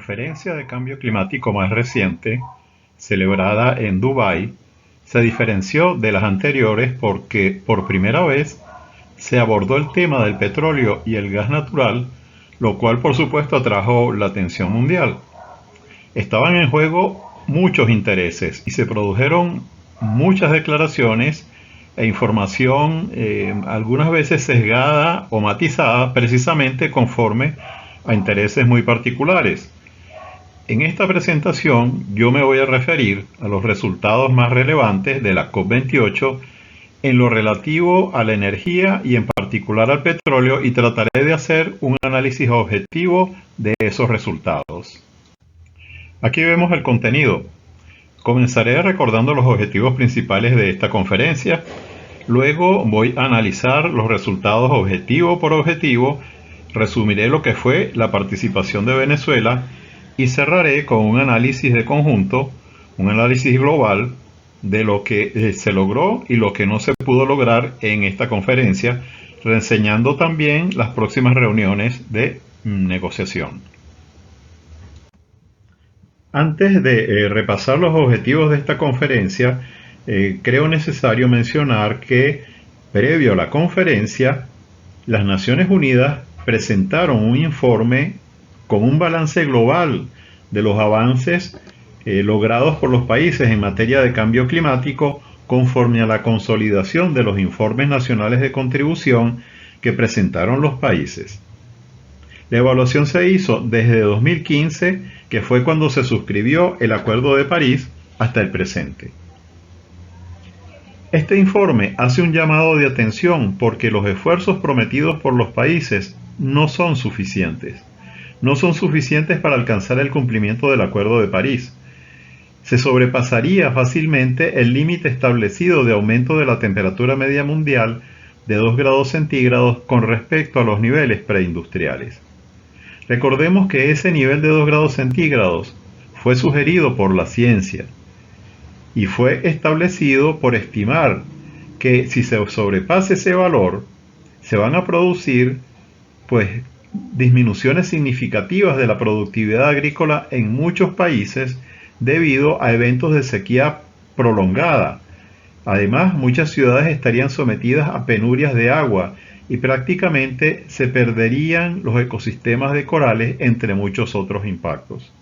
conferencia de cambio climático más reciente, celebrada en Dubái, se diferenció de las anteriores porque por primera vez se abordó el tema del petróleo y el gas natural, lo cual por supuesto atrajo la atención mundial. Estaban en juego muchos intereses y se produjeron muchas declaraciones e información, algunas veces sesgada o matizada precisamente conforme a intereses muy particulares. En esta presentación yo me voy a referir a los resultados más relevantes de la COP28 en lo relativo a la energía y en particular al petróleo, y trataré de hacer un análisis objetivo de esos resultados. Aquí vemos el contenido. Comenzaré recordando los objetivos principales de esta conferencia. Luego voy a analizar los resultados objetivo por objetivo, resumiré lo que fue la participación de Venezuela y cerraré con un análisis de conjunto, un análisis global de lo que se logró y lo que no se pudo lograr en esta conferencia, reseñando también las próximas reuniones de negociación. Antes de repasar los objetivos de esta conferencia, creo necesario mencionar que previo a la conferencia, las Naciones Unidas presentaron un informe con un balance global de los avances logrados por los países en materia de cambio climático conforme a la consolidación de los informes nacionales de contribución que presentaron los países. La evaluación se hizo desde 2015, que fue cuando se suscribió el Acuerdo de París, hasta el presente. Este informe hace un llamado de atención porque los esfuerzos prometidos por los países no son suficientes. No son suficientes para alcanzar el cumplimiento del Acuerdo de París. Se sobrepasaría fácilmente el límite establecido de aumento de la temperatura media mundial de 2 grados centígrados con respecto a los niveles preindustriales. Recordemos que ese nivel de 2 grados centígrados fue sugerido por la ciencia y fue establecido por estimar que si se sobrepasa ese valor, se van a producir disminuciones significativas de la productividad agrícola en muchos países debido a eventos de sequía prolongada. Además, muchas ciudades estarían sometidas a penurias de agua y prácticamente se perderían los ecosistemas de corales, entre muchos otros impactos.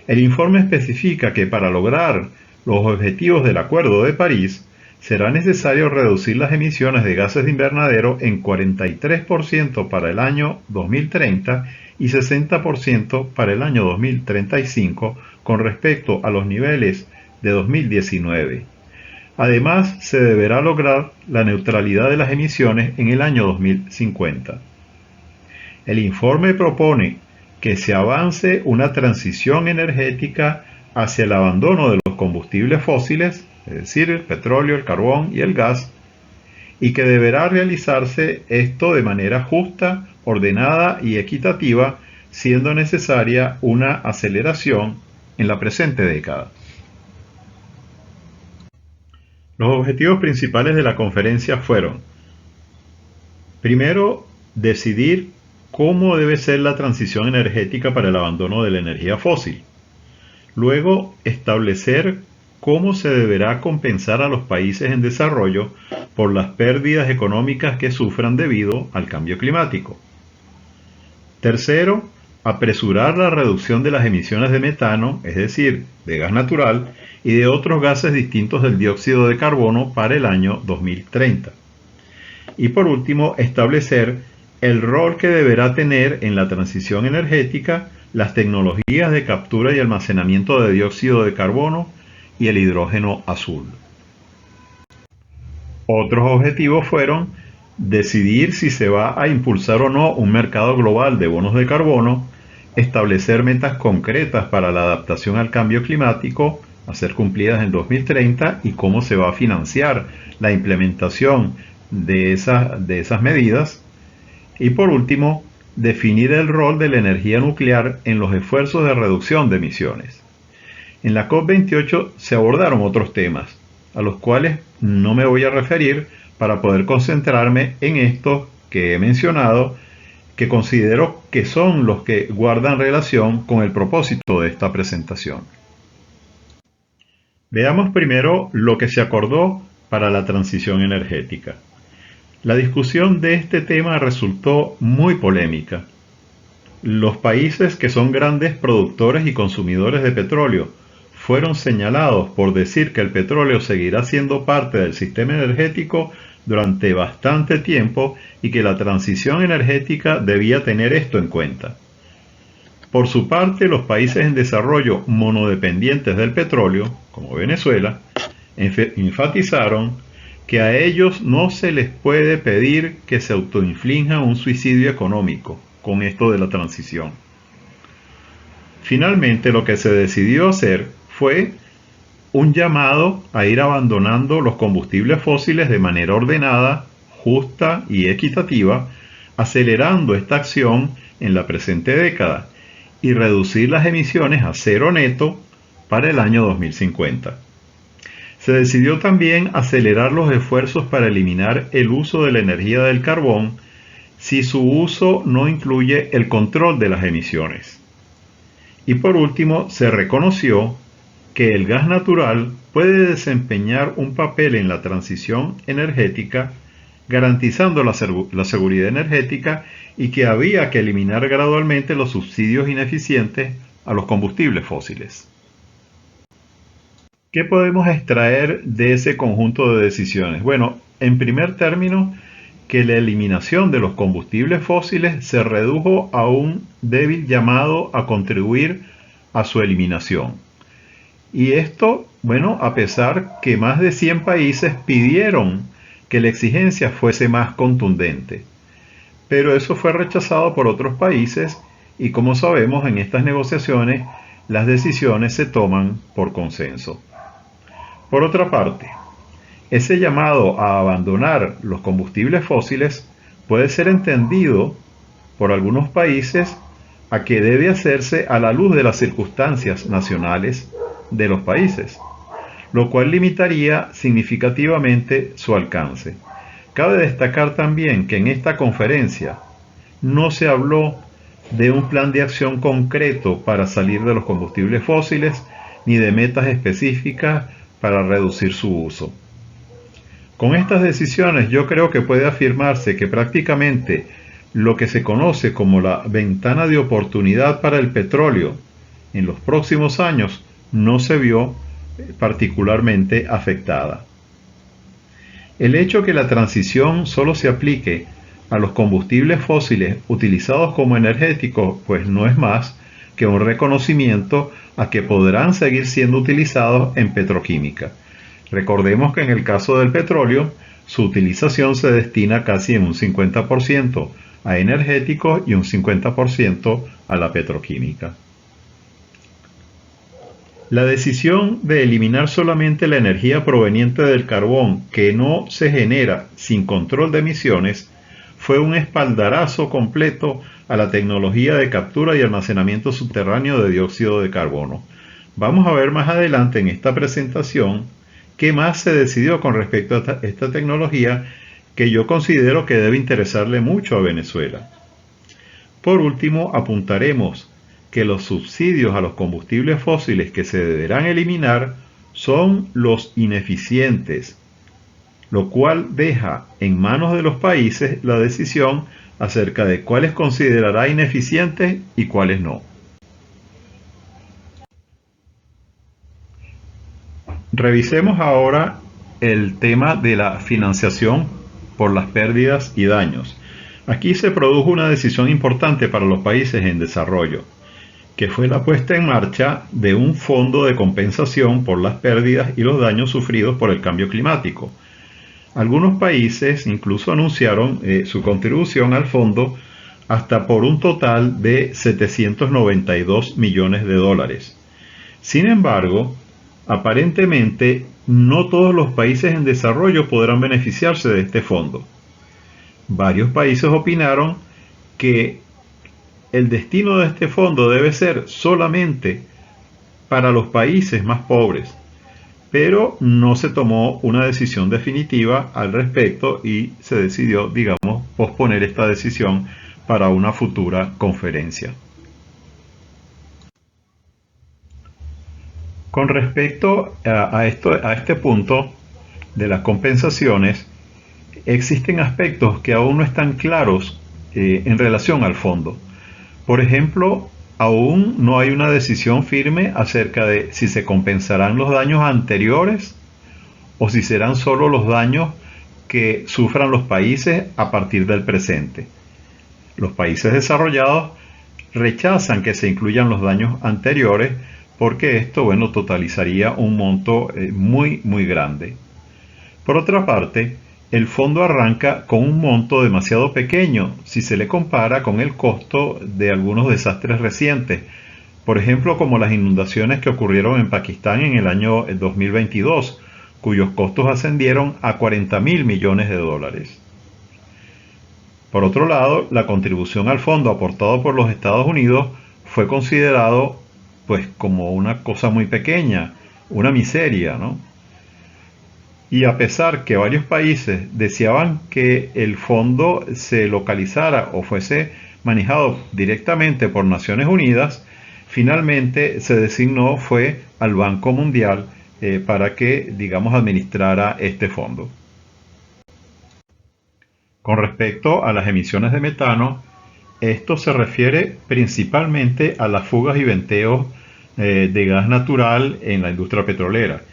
El informe especifica que para lograr los objetivos del Acuerdo de París, será necesario reducir las emisiones de gases de invernadero en 43% para el año 2030 y 60% para el año 2035 con respecto a los niveles de 2019. Además, se deberá lograr la neutralidad de las emisiones en el año 2050. El informe propone que se avance una transición energética hacia el abandono de los combustibles fósiles, es decir, el petróleo, el carbón y el gas, y que deberá realizarse esto de manera justa, ordenada y equitativa, siendo necesaria una aceleración en la presente década. Los objetivos principales de la conferencia fueron: primero, decidir cómo debe ser la transición energética para el abandono de la energía fósil. Luego, establecer cómo se deberá compensar a los países en desarrollo por las pérdidas económicas que sufran debido al cambio climático. Tercero, apresurar la reducción de las emisiones de metano, es decir, de gas natural, y de otros gases distintos del dióxido de carbono para el año 2030. Y por último, establecer el rol que deberá tener en la transición energética las tecnologías de captura y almacenamiento de dióxido de carbono y el hidrógeno azul. Otros objetivos fueron decidir si se va a impulsar o no un mercado global de bonos de carbono, establecer metas concretas para la adaptación al cambio climático a ser cumplidas en 2030 y cómo se va a financiar la implementación de esas medidas. Y por último, definir el rol de la energía nuclear en los esfuerzos de reducción de emisiones. En la COP28 se abordaron otros temas, a los cuales no me voy a referir para poder concentrarme en estos que he mencionado, que considero que son los que guardan relación con el propósito de esta presentación. Veamos primero lo que se acordó para la transición energética. La discusión de este tema resultó muy polémica. Los países que son grandes productores y consumidores de petróleo fueron señalados por decir que el petróleo seguirá siendo parte del sistema energético durante bastante tiempo y que la transición energética debía tener esto en cuenta. Por su parte, los países en desarrollo monodependientes del petróleo, como Venezuela, enfatizaron que a ellos no se les puede pedir que se autoinflijan un suicidio económico con esto de la transición. Finalmente, lo que se decidió hacer fue un llamado a ir abandonando los combustibles fósiles de manera ordenada, justa y equitativa, acelerando esta acción en la presente década y reducir las emisiones a cero neto para el año 2050. Se decidió también acelerar los esfuerzos para eliminar el uso de la energía del carbón si su uso no incluye el control de las emisiones. Y por último, se reconoció que el gas natural puede desempeñar un papel en la transición energética, garantizando la seguridad energética y que había que eliminar gradualmente los subsidios ineficientes a los combustibles fósiles. ¿Qué podemos extraer de ese conjunto de decisiones? Bueno, en primer término, que la eliminación de los combustibles fósiles se redujo a un débil llamado a contribuir a su eliminación. Y esto, bueno, a pesar que más de 100 países pidieron que la exigencia fuese más contundente. Pero eso fue rechazado por otros países y, como sabemos, en estas negociaciones las decisiones se toman por consenso. Por otra parte, ese llamado a abandonar los combustibles fósiles puede ser entendido por algunos países a que debe hacerse a la luz de las circunstancias nacionales de los países, lo cual limitaría significativamente su alcance. Cabe destacar también que en esta conferencia no se habló de un plan de acción concreto para salir de los combustibles fósiles ni de metas específicas para reducir su uso. Con estas decisiones yo creo que puede afirmarse que prácticamente lo que se conoce como la ventana de oportunidad para el petróleo en los próximos años no se vio particularmente afectada. El hecho que la transición solo se aplique a los combustibles fósiles utilizados como energéticos, pues no es más que un reconocimiento a que podrán seguir siendo utilizados en petroquímica. Recordemos que en el caso del petróleo, su utilización se destina casi en un 50% a energéticos y un 50% a la petroquímica. La decisión de eliminar solamente la energía proveniente del carbón que no se genera sin control de emisiones fue un espaldarazo completo a la tecnología de captura y almacenamiento subterráneo de dióxido de carbono. Vamos a ver más adelante en esta presentación qué más se decidió con respecto a esta tecnología que yo considero que debe interesarle mucho a Venezuela. Por último, apuntaremos que los subsidios a los combustibles fósiles que se deberán eliminar son los ineficientes, lo cual deja en manos de los países la decisión acerca de cuáles considerará ineficientes y cuáles no. Revisemos ahora el tema de la financiación por las pérdidas y daños. Aquí se produjo una decisión importante para los países en desarrollo, que fue la puesta en marcha de un fondo de compensación por las pérdidas y los daños sufridos por el cambio climático. Algunos países incluso anunciaron su contribución al fondo hasta por un total de 792 millones de dólares. Sin embargo, aparentemente no todos los países en desarrollo podrán beneficiarse de este fondo. Varios países opinaron que el destino de este fondo debe ser solamente para los países más pobres, pero no se tomó una decisión definitiva al respecto y se decidió, digamos, posponer esta decisión para una futura conferencia. Con respecto a este punto de las compensaciones, existen aspectos que aún no están claros en relación al fondo. Por ejemplo, aún no hay una decisión firme acerca de si se compensarán los daños anteriores o si serán solo los daños que sufran los países a partir del presente. Los países desarrollados rechazan que se incluyan los daños anteriores porque esto, bueno, totalizaría un monto muy grande. Por otra parte, el fondo arranca con un monto demasiado pequeño si se le compara con el costo de algunos desastres recientes, por ejemplo como las inundaciones que ocurrieron en Pakistán en el año 2022, cuyos costos ascendieron a 40.000 millones de dólares. Por otro lado, la contribución al fondo aportado por los Estados Unidos fue considerado pues como una cosa muy pequeña, una miseria, ¿no? Y a pesar que varios países deseaban que el fondo se localizara o fuese manejado directamente por Naciones Unidas, finalmente se designó fue al Banco Mundial para que, digamos, administrara este fondo. Con respecto a las emisiones de metano, esto se refiere principalmente a las fugas y venteos de gas natural en la industria petrolera.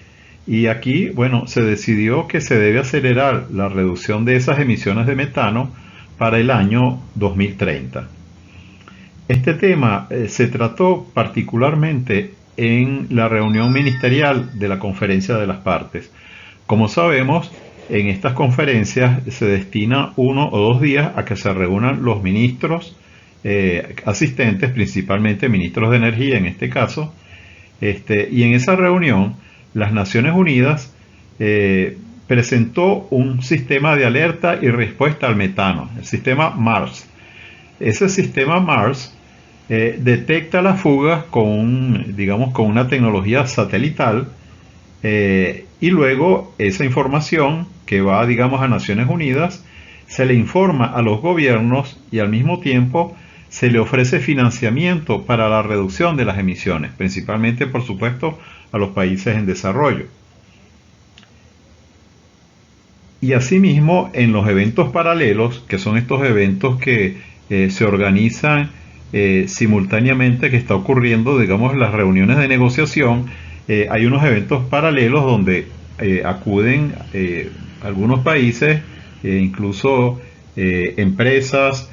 Y aquí, bueno, se decidió que se debe acelerar la reducción de esas emisiones de metano para el año 2030. Este tema se trató particularmente en la reunión ministerial de la Conferencia de las Partes. Como sabemos, en estas conferencias se destina 1 o 2 días a que se reúnan los ministros asistentes, principalmente ministros de energía en este caso, y en esa reunión las Naciones Unidas presentó un sistema de alerta y respuesta al metano, el sistema MARS. Ese sistema MARS detecta las fugas con una tecnología satelital y luego esa información que va, a Naciones Unidas se le informa a los gobiernos y al mismo tiempo se le ofrece financiamiento para la reducción de las emisiones, principalmente, por supuesto, a los países en desarrollo. Y asimismo, en los eventos paralelos, que son estos eventos que se organizan simultáneamente, que está ocurriendo, las reuniones de negociación, hay unos eventos paralelos donde acuden algunos países, incluso empresas,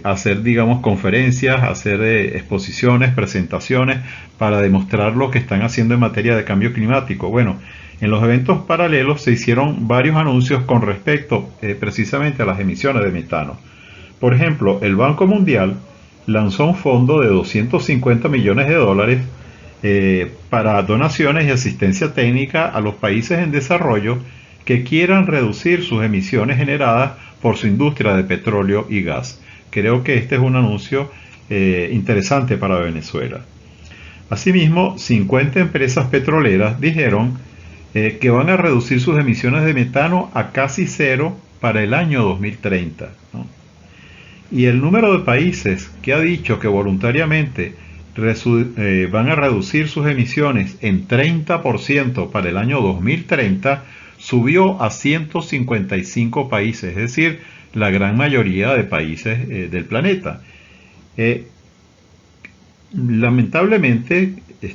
hacer, conferencias, hacer exposiciones, presentaciones para demostrar lo que están haciendo en materia de cambio climático. Bueno, en los eventos paralelos se hicieron varios anuncios con respecto precisamente a las emisiones de metano. Por ejemplo, el Banco Mundial lanzó un fondo de 250 millones de dólares para donaciones y asistencia técnica a los países en desarrollo que quieran reducir sus emisiones generadas por su industria de petróleo y gas. Creo que este es un anuncio interesante para Venezuela. Asimismo, 50 empresas petroleras dijeron que van a reducir sus emisiones de metano a casi cero para el año 2030, ¿no? Y el número de países que ha dicho que voluntariamente van a reducir sus emisiones en 30% para el año 2030 subió a 155 países, es decir, la gran mayoría de países del planeta. Lamentablemente,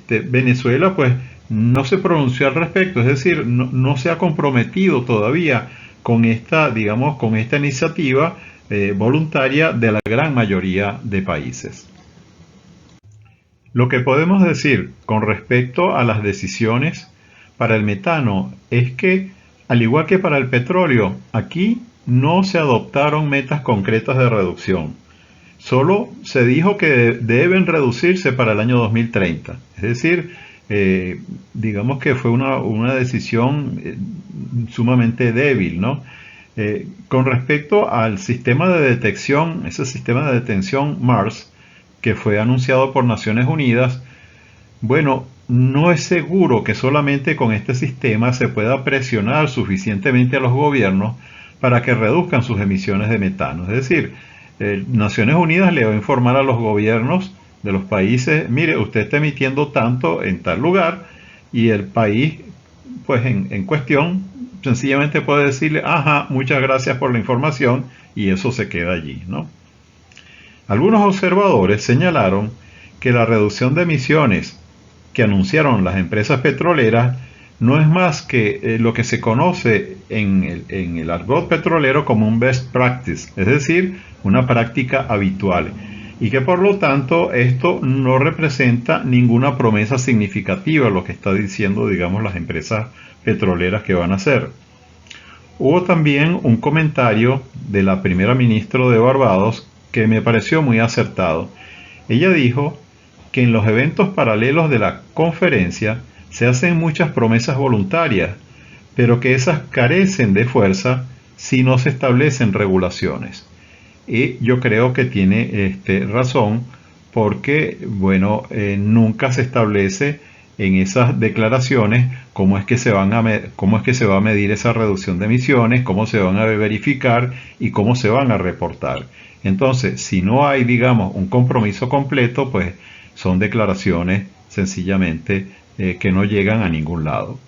Venezuela pues no se pronunció al respecto, es decir, no se ha comprometido todavía con esta iniciativa voluntaria de la gran mayoría de países. Lo que podemos decir con respecto a las decisiones para el metano es que, al igual que para el petróleo, aquí no se adoptaron metas concretas de reducción. Solo se dijo que deben reducirse para el año 2030. Es decir, digamos que fue una decisión sumamente débil, ¿no? Con respecto al sistema de detección, ese sistema de detención MARS, que fue anunciado por Naciones Unidas, bueno, no es seguro que solamente con este sistema se pueda presionar suficientemente a los gobiernos para que reduzcan sus emisiones de metano. Es decir, Naciones Unidas le va a informar a los gobiernos de los países, mire, usted está emitiendo tanto en tal lugar, y el país, pues en cuestión, sencillamente puede decirle, ajá, muchas gracias por la información, y eso se queda allí, ¿no? Algunos observadores señalaron que la reducción de emisiones que anunciaron las empresas petroleras no es más que lo que se conoce en el argot petrolero como un best practice, es decir, una práctica habitual, y que por lo tanto esto no representa ninguna promesa significativa, lo que está diciendo, digamos, las empresas petroleras que van a hacer. Hubo también un comentario de la primera ministra de Barbados que me pareció muy acertado. Ella dijo que en los eventos paralelos de la conferencia se hacen muchas promesas voluntarias, pero que esas carecen de fuerza si no se establecen regulaciones. Y yo creo que tiene razón, porque bueno, nunca se establece en esas declaraciones cómo es que se va a medir esa reducción de emisiones, cómo se van a verificar y cómo se van a reportar. Entonces, si no hay, digamos, un compromiso completo, pues son declaraciones sencillamente que no llegan a ningún lado.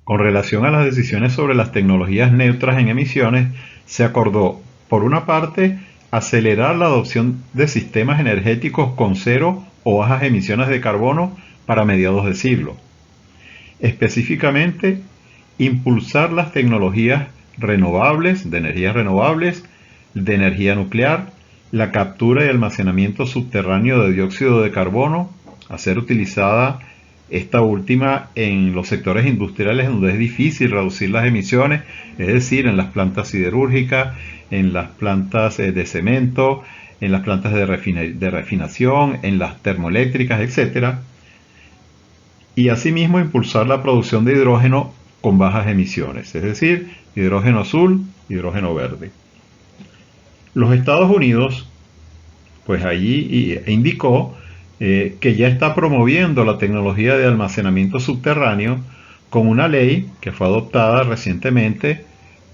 Con relación a las decisiones sobre las tecnologías neutras en emisiones, se acordó, por una parte, acelerar la adopción de sistemas energéticos con cero o bajas emisiones de carbono para mediados de siglo. Específicamente, impulsar las tecnologías renovables, de energía nuclear, la captura y almacenamiento subterráneo de dióxido de carbono, a ser utilizada esta última en los sectores industriales donde es difícil reducir las emisiones, es decir, en las plantas siderúrgicas, en las plantas de cemento, en las plantas de refinación, en las termoeléctricas, etcétera. Y asimismo impulsar la producción de hidrógeno con bajas emisiones, es decir, hidrógeno azul, hidrógeno verde. Los Estados Unidos, pues allí indicó que ya está promoviendo la tecnología de almacenamiento subterráneo con una ley que fue adoptada recientemente,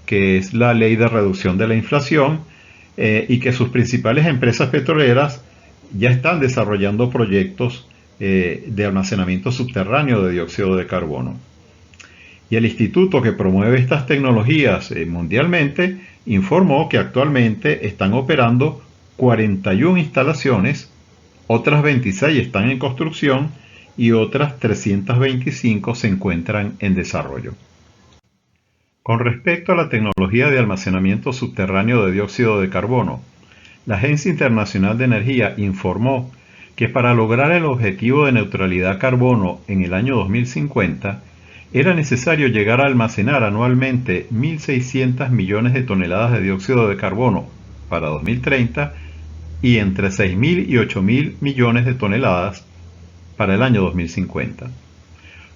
que es la Ley de Reducción de la Inflación, y que sus principales empresas petroleras ya están desarrollando proyectos de almacenamiento subterráneo de dióxido de carbono. Y el instituto que promueve estas tecnologías mundialmente informó que actualmente están operando 41 instalaciones, otras 26 están en construcción y otras 325 se encuentran en desarrollo. Con respecto a la tecnología de almacenamiento subterráneo de dióxido de carbono, la Agencia Internacional de Energía informó que para lograr el objetivo de neutralidad carbono en el año 2050, era necesario llegar a almacenar anualmente 1.600 millones de toneladas de dióxido de carbono para 2030 y entre 6.000 y 8.000 millones de toneladas para el año 2050.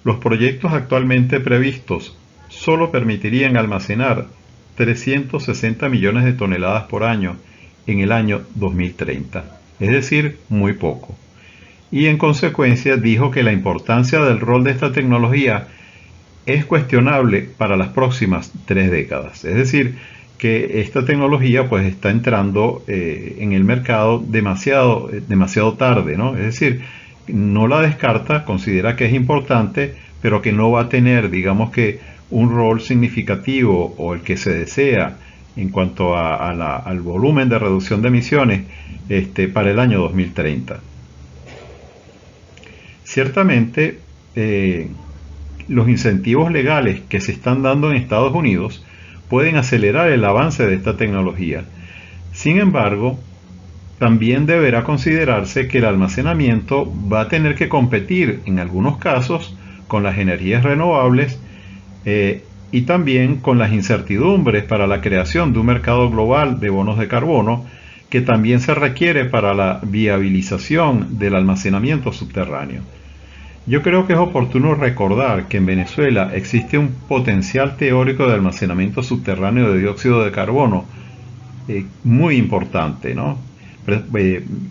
Los proyectos actualmente previstos solo permitirían almacenar 360 millones de toneladas por año en el año 2030, es decir, muy poco. Y en consecuencia dijo que la importancia del rol de esta tecnología es cuestionable para las próximas 3 décadas. Es decir, que esta tecnología pues está entrando en el mercado demasiado tarde, ¿no? Es decir, no la descarta, considera que es importante, pero que no va a tener, digamos que, un rol significativo o el que se desea en cuanto al volumen de reducción de emisiones para el año 2030. Ciertamente, los incentivos legales que se están dando en Estados Unidos pueden acelerar el avance de esta tecnología. Sin embargo, también deberá considerarse que el almacenamiento va a tener que competir en algunos casos con las energías renovables y también con las incertidumbres para la creación de un mercado global de bonos de carbono que también se requiere para la viabilización del almacenamiento subterráneo. Yo creo que es oportuno recordar que en Venezuela existe un potencial teórico de almacenamiento subterráneo de dióxido de carbono muy importante, ¿no?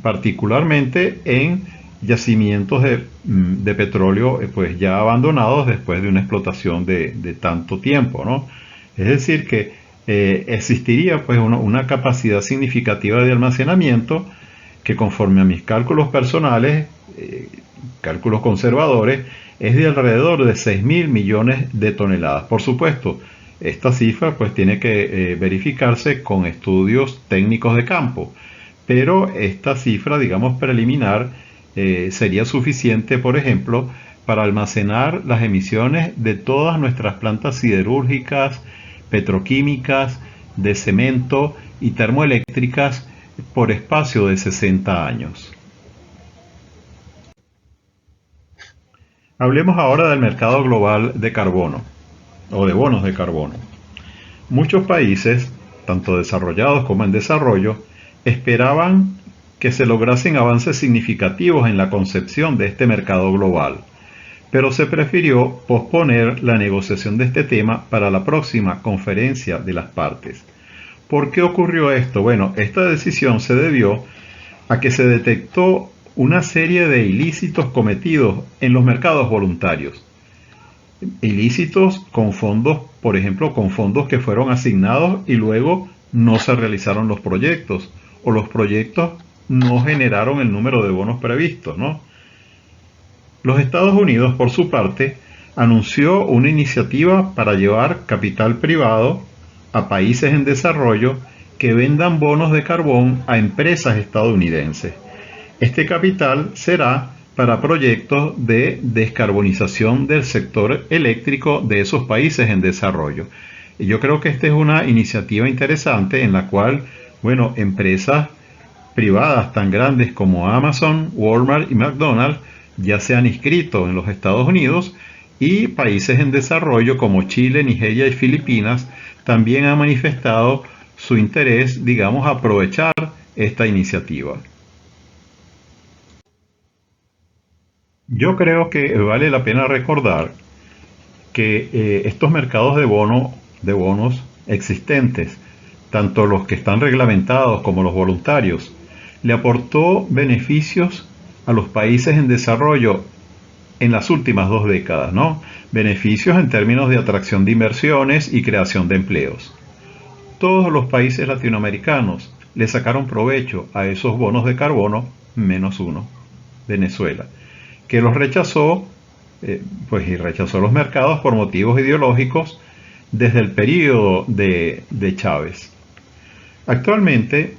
Particularmente en yacimientos de petróleo pues ya abandonados después de una explotación de tanto tiempo, ¿no? Es decir que existiría pues una capacidad significativa de almacenamiento que, conforme a mis cálculos personales, cálculos conservadores, es de alrededor de 6.000 millones de toneladas. Por supuesto, esta cifra pues tiene que verificarse con estudios técnicos de campo, pero esta cifra, digamos, preliminar, sería suficiente, por ejemplo, para almacenar las emisiones de todas nuestras plantas siderúrgicas, petroquímicas, de cemento y termoeléctricas por espacio de 60 años. Hablemos ahora del mercado global de carbono o de bonos de carbono. Muchos países, tanto desarrollados como en desarrollo, esperaban que se lograsen avances significativos en la concepción de este mercado global, pero se prefirió posponer la negociación de este tema para la próxima conferencia de las partes. ¿Por qué ocurrió esto? Bueno, esta decisión se debió a que se detectó una serie de ilícitos cometidos en los mercados voluntarios. Ilícitos con fondos, por ejemplo, con fondos que fueron asignados y luego no se realizaron los proyectos, o los proyectos no generaron el número de bonos previstos, ¿no? Los Estados Unidos, por su parte, anunció una iniciativa para llevar capital privado a países en desarrollo que vendan bonos de carbón a empresas estadounidenses. Este capital será para proyectos de descarbonización del sector eléctrico de esos países en desarrollo. Y yo creo que esta es una iniciativa interesante en la cual, bueno, empresas privadas tan grandes como Amazon, Walmart y McDonald's ya se han inscrito en los Estados Unidos, y países en desarrollo como Chile, Nigeria y Filipinas también han manifestado su interés, digamos, a aprovechar esta iniciativa. Yo creo que vale la pena recordar que estos mercados de bonos existentes, tanto los que están reglamentados como los voluntarios, le aportó beneficios a los países en desarrollo en las últimas 2 décadas, ¿no? Beneficios en términos de atracción de inversiones y creación de empleos. Todos los países latinoamericanos le sacaron provecho a esos bonos de carbono, menos uno, Venezuela, que los rechazó, y rechazó los mercados por motivos ideológicos desde el periodo de Chávez. Actualmente,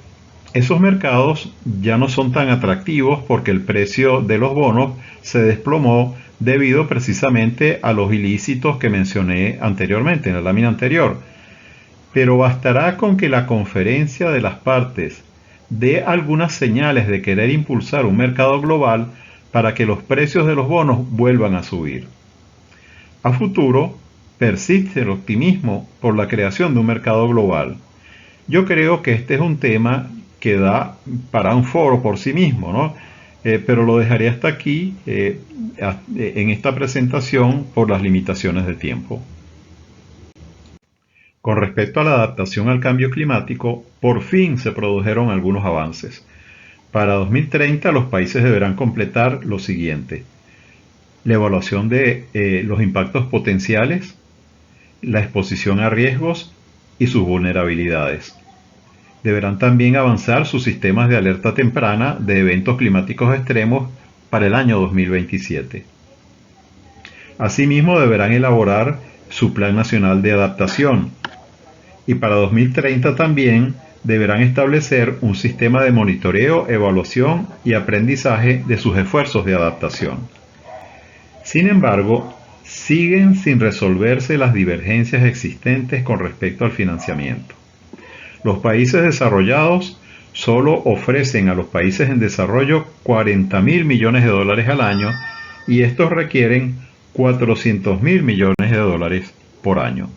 esos mercados ya no son tan atractivos porque el precio de los bonos se desplomó debido precisamente a los ilícitos que mencioné anteriormente, en la lámina anterior. Pero bastará con que la conferencia de las partes dé algunas señales de querer impulsar un mercado global para que los precios de los bonos vuelvan a subir. A futuro, persiste el optimismo por la creación de un mercado global. Yo creo que este es un tema que da para un foro por sí mismo, ¿no? Pero lo dejaré hasta aquí en esta presentación por las limitaciones de tiempo. Con respecto a la adaptación al cambio climático, por fin se produjeron algunos avances. Para 2030 los países deberán completar lo siguiente: la evaluación de los impactos potenciales, la exposición a riesgos y sus vulnerabilidades. Deberán también avanzar sus sistemas de alerta temprana de eventos climáticos extremos para el año 2027. Asimismo, deberán elaborar su Plan Nacional de Adaptación, y para 2030 también deberán establecer un sistema de monitoreo, evaluación y aprendizaje de sus esfuerzos de adaptación. Sin embargo, siguen sin resolverse las divergencias existentes con respecto al financiamiento. Los países desarrollados solo ofrecen a los países en desarrollo 40.000 millones de dólares al año, y estos requieren 400.000 millones de dólares por año.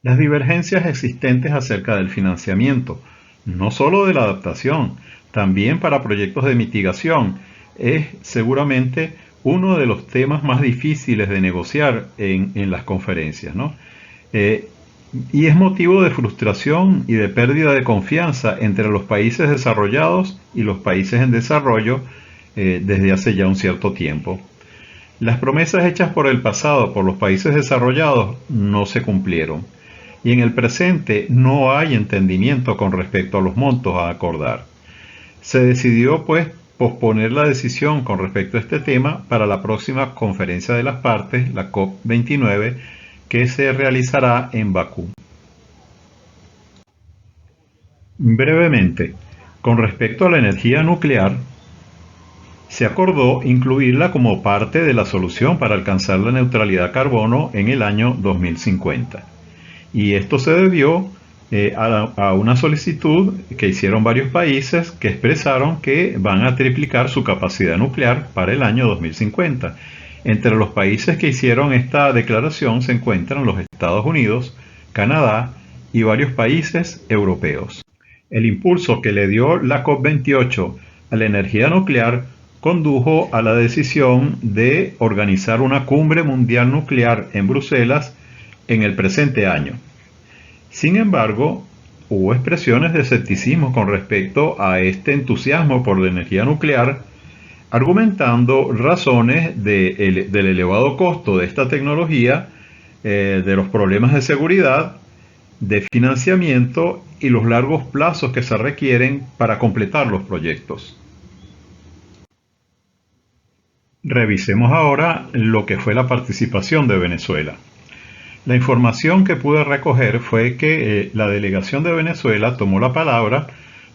Las divergencias existentes acerca del financiamiento, no solo de la adaptación, también para proyectos de mitigación, es seguramente uno de los temas más difíciles de negociar en las conferencias, ¿no? Y es motivo de frustración y de pérdida de confianza entre los países desarrollados y los países en desarrollo desde hace ya un cierto tiempo. Las promesas hechas por el pasado por los países desarrollados no se cumplieron. y en el presente no hay entendimiento con respecto a los montos a acordar. Se decidió pues posponer la decisión con respecto a este tema para la próxima conferencia de las partes, la COP29, que se realizará en Bakú. Brevemente, con respecto a la energía nuclear, se acordó incluirla como parte de la solución para alcanzar la neutralidad carbono en el año 2050. Y esto se debió a una solicitud que hicieron varios países que expresaron que van a triplicar su capacidad nuclear para el año 2050. Entre los países que hicieron esta declaración se encuentran los Estados Unidos, Canadá y varios países europeos. El impulso que le dio la COP28 a la energía nuclear condujo a la decisión de organizar una cumbre mundial nuclear en Bruselas en el presente año. Sin embargo, hubo expresiones de escepticismo con respecto a este entusiasmo por la energía nuclear, argumentando razones del elevado costo de esta tecnología, de los problemas de seguridad, de financiamiento y los largos plazos que se requieren para completar los proyectos. Revisemos ahora lo que fue la participación de Venezuela. La información que pude recoger fue que la delegación de Venezuela tomó la palabra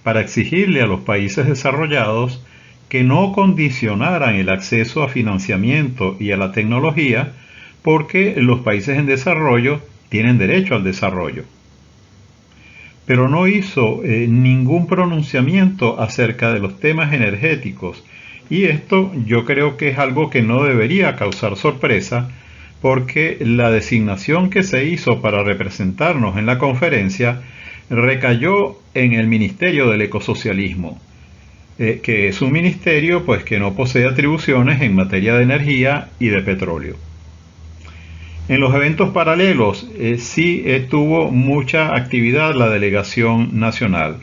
para exigirle a los países desarrollados que no condicionaran el acceso a financiamiento y a la tecnología porque los países en desarrollo tienen derecho al desarrollo. Pero no hizo ningún pronunciamiento acerca de los temas energéticos, y esto yo creo que es algo que no debería causar sorpresa, porque la designación que se hizo para representarnos en la conferencia recayó en el Ministerio del Ecosocialismo, que es un ministerio pues que no posee atribuciones en materia de energía y de petróleo. En los eventos paralelos sí tuvo mucha actividad la delegación nacional,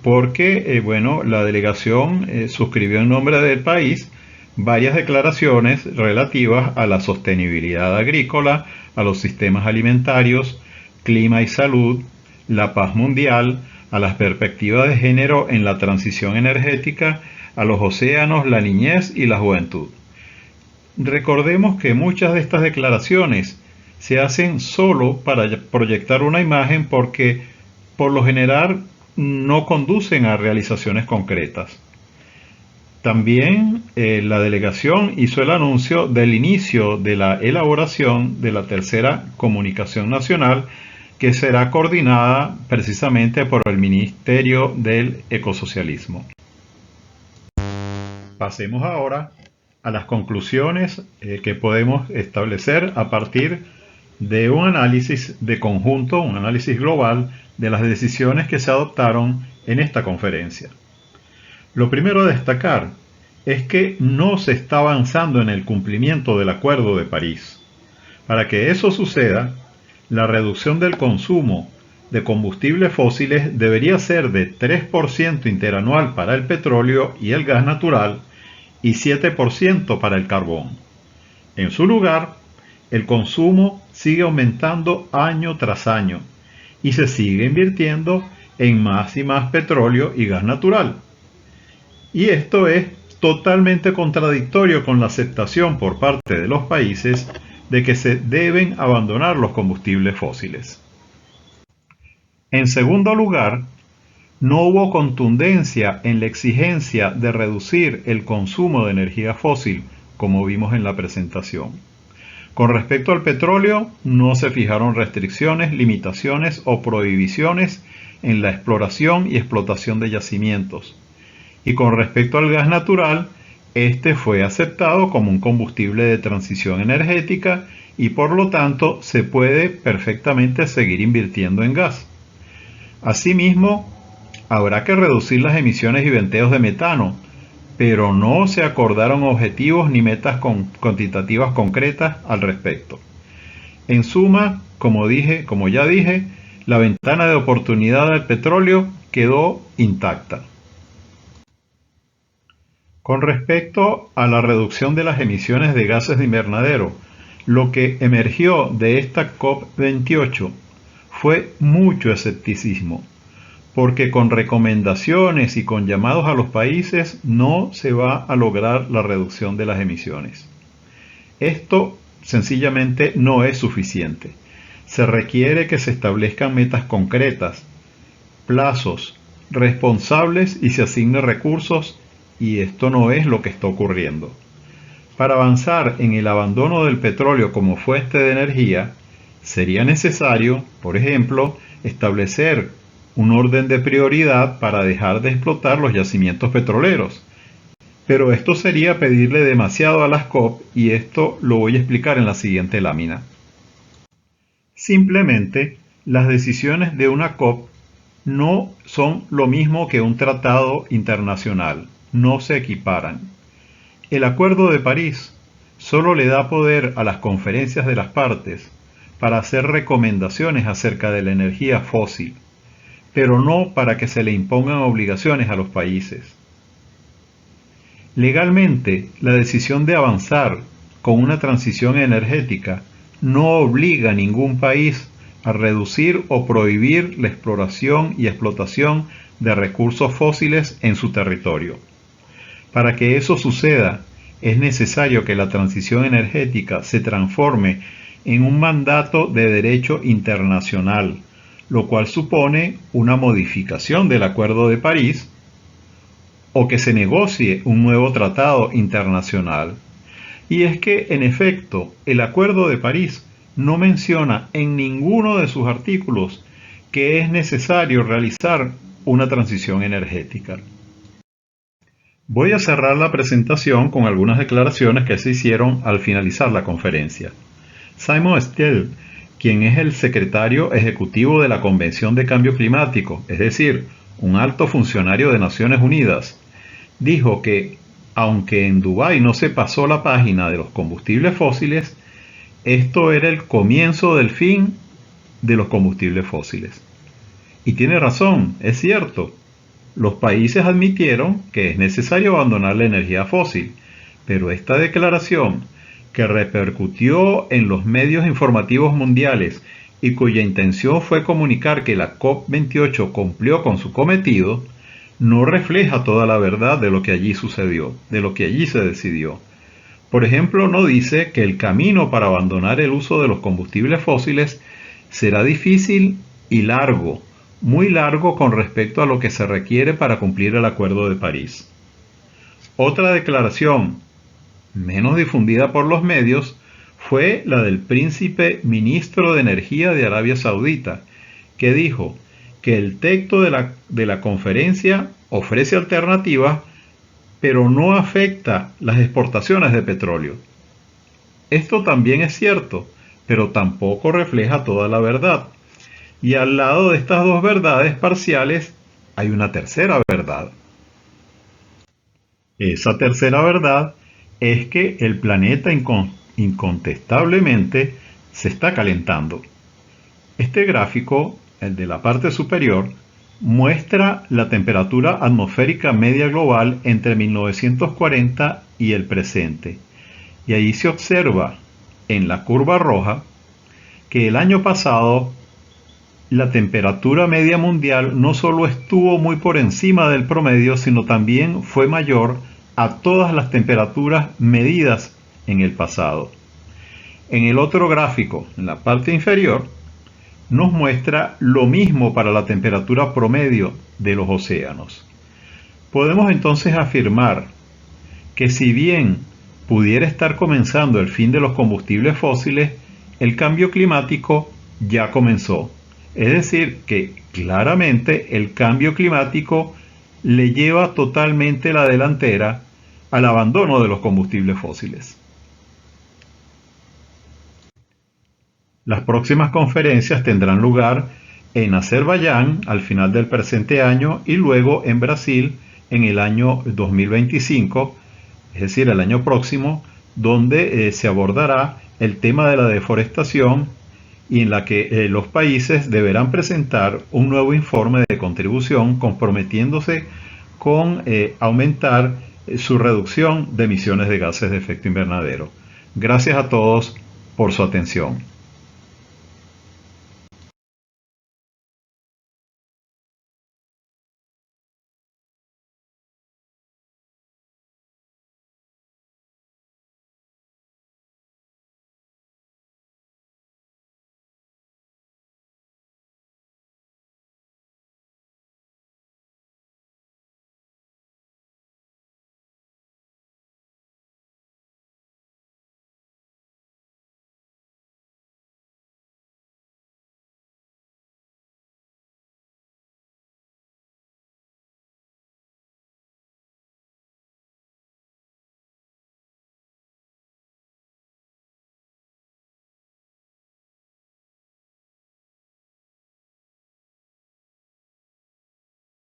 porque la delegación suscribió en nombre del país varias declaraciones relativas a la sostenibilidad agrícola, a los sistemas alimentarios, clima y salud, la paz mundial, a las perspectivas de género en la transición energética, a los océanos, la niñez y la juventud. Recordemos que muchas de estas declaraciones se hacen solo para proyectar una imagen porque por lo general no conducen a realizaciones concretas. También la delegación hizo el anuncio del inicio de la elaboración de la tercera comunicación nacional, que será coordinada precisamente por el Ministerio del Ecosocialismo. Pasemos ahora a las conclusiones que podemos establecer a partir de un análisis de conjunto, un análisis global de las decisiones que se adoptaron en esta conferencia. Lo primero a destacar es que no se está avanzando en el cumplimiento del Acuerdo de París. Para que eso suceda, la reducción del consumo de combustibles fósiles debería ser de 3% interanual para el petróleo y el gas natural y 7% para el carbón. En su lugar, el consumo sigue aumentando año tras año y se sigue invirtiendo en más y más petróleo y gas natural. Y esto es totalmente contradictorio con la aceptación por parte de los países de que se deben abandonar los combustibles fósiles. En segundo lugar, no hubo contundencia en la exigencia de reducir el consumo de energía fósil, como vimos en la presentación. Con respecto al petróleo, no se fijaron restricciones, limitaciones o prohibiciones en la exploración y explotación de yacimientos. Y con respecto al gas natural, este fue aceptado como un combustible de transición energética y por lo tanto se puede perfectamente seguir invirtiendo en gas. Asimismo, habrá que reducir las emisiones y venteos de metano, pero no se acordaron objetivos ni metas cuantitativas concretas al respecto. En suma, como ya dije, la ventana de oportunidad del petróleo quedó intacta. Con respecto a la reducción de las emisiones de gases de invernadero, lo que emergió de esta COP28 fue mucho escepticismo, porque con recomendaciones y con llamados a los países no se va a lograr la reducción de las emisiones. Esto sencillamente no es suficiente. Se requiere que se establezcan metas concretas, plazos, responsables y se asignen recursos, y esto no es lo que está ocurriendo. Para avanzar en el abandono del petróleo como fuente de energía, sería necesario, por ejemplo, establecer un orden de prioridad para dejar de explotar los yacimientos petroleros. Pero esto sería pedirle demasiado a las COP y esto lo voy a explicar en la siguiente lámina. Simplemente, las decisiones de una COP no son lo mismo que un tratado internacional, no se equiparan. El Acuerdo de París solo le da poder a las conferencias de las partes para hacer recomendaciones acerca de la energía fósil, pero no para que se le impongan obligaciones a los países. Legalmente, la decisión de avanzar con una transición energética no obliga a ningún país a reducir o prohibir la exploración y explotación de recursos fósiles en su territorio. Para que eso suceda, es necesario que la transición energética se transforme en un mandato de derecho internacional, lo cual supone una modificación del Acuerdo de París o que se negocie un nuevo tratado internacional. Y es que, en efecto, el Acuerdo de París no menciona en ninguno de sus artículos que es necesario realizar una transición energética. Voy a cerrar la presentación con algunas declaraciones que se hicieron al finalizar la conferencia. Simon Stiell, quien es el secretario ejecutivo de la Convención de Cambio Climático, es decir, un alto funcionario de Naciones Unidas, dijo que, aunque en Dubái no se pasó la página de los combustibles fósiles, esto era el comienzo del fin de los combustibles fósiles. Y tiene razón, es cierto. Los países admitieron que es necesario abandonar la energía fósil, pero esta declaración, que repercutió en los medios informativos mundiales y cuya intención fue comunicar que la COP28 cumplió con su cometido, no refleja toda la verdad de lo que allí sucedió, de lo que allí se decidió. Por ejemplo, no dice que el camino para abandonar el uso de los combustibles fósiles será difícil y largo, muy largo con respecto a lo que se requiere para cumplir el Acuerdo de París. Otra declaración, menos difundida por los medios, fue la del príncipe ministro de Energía de Arabia Saudita, que dijo que el texto de la conferencia ofrece alternativas, pero no afecta las exportaciones de petróleo. Esto también es cierto, pero tampoco refleja toda la verdad. Y al lado de estas dos verdades parciales hay una tercera verdad. Esa tercera verdad es que el planeta incontestablemente se está calentando. Este gráfico, el de la parte superior, muestra la temperatura atmosférica media global entre 1940 y el presente. Y ahí se observa, en la curva roja, que el año pasado la temperatura media mundial no solo estuvo muy por encima del promedio, sino también fue mayor a todas las temperaturas medidas en el pasado. En el otro gráfico, en la parte inferior, nos muestra lo mismo para la temperatura promedio de los océanos. Podemos entonces afirmar que si bien pudiera estar comenzando el fin de los combustibles fósiles, el cambio climático ya comenzó. Es decir, que claramente el cambio climático le lleva totalmente la delantera al abandono de los combustibles fósiles. Las próximas conferencias tendrán lugar en Azerbaiyán al final del presente año y luego en Brasil en el año 2025, es decir, el año próximo, donde se abordará el tema de la deforestación y en la que los países deberán presentar un nuevo informe de contribución comprometiéndose con aumentar su reducción de emisiones de gases de efecto invernadero. Gracias a todos por su atención.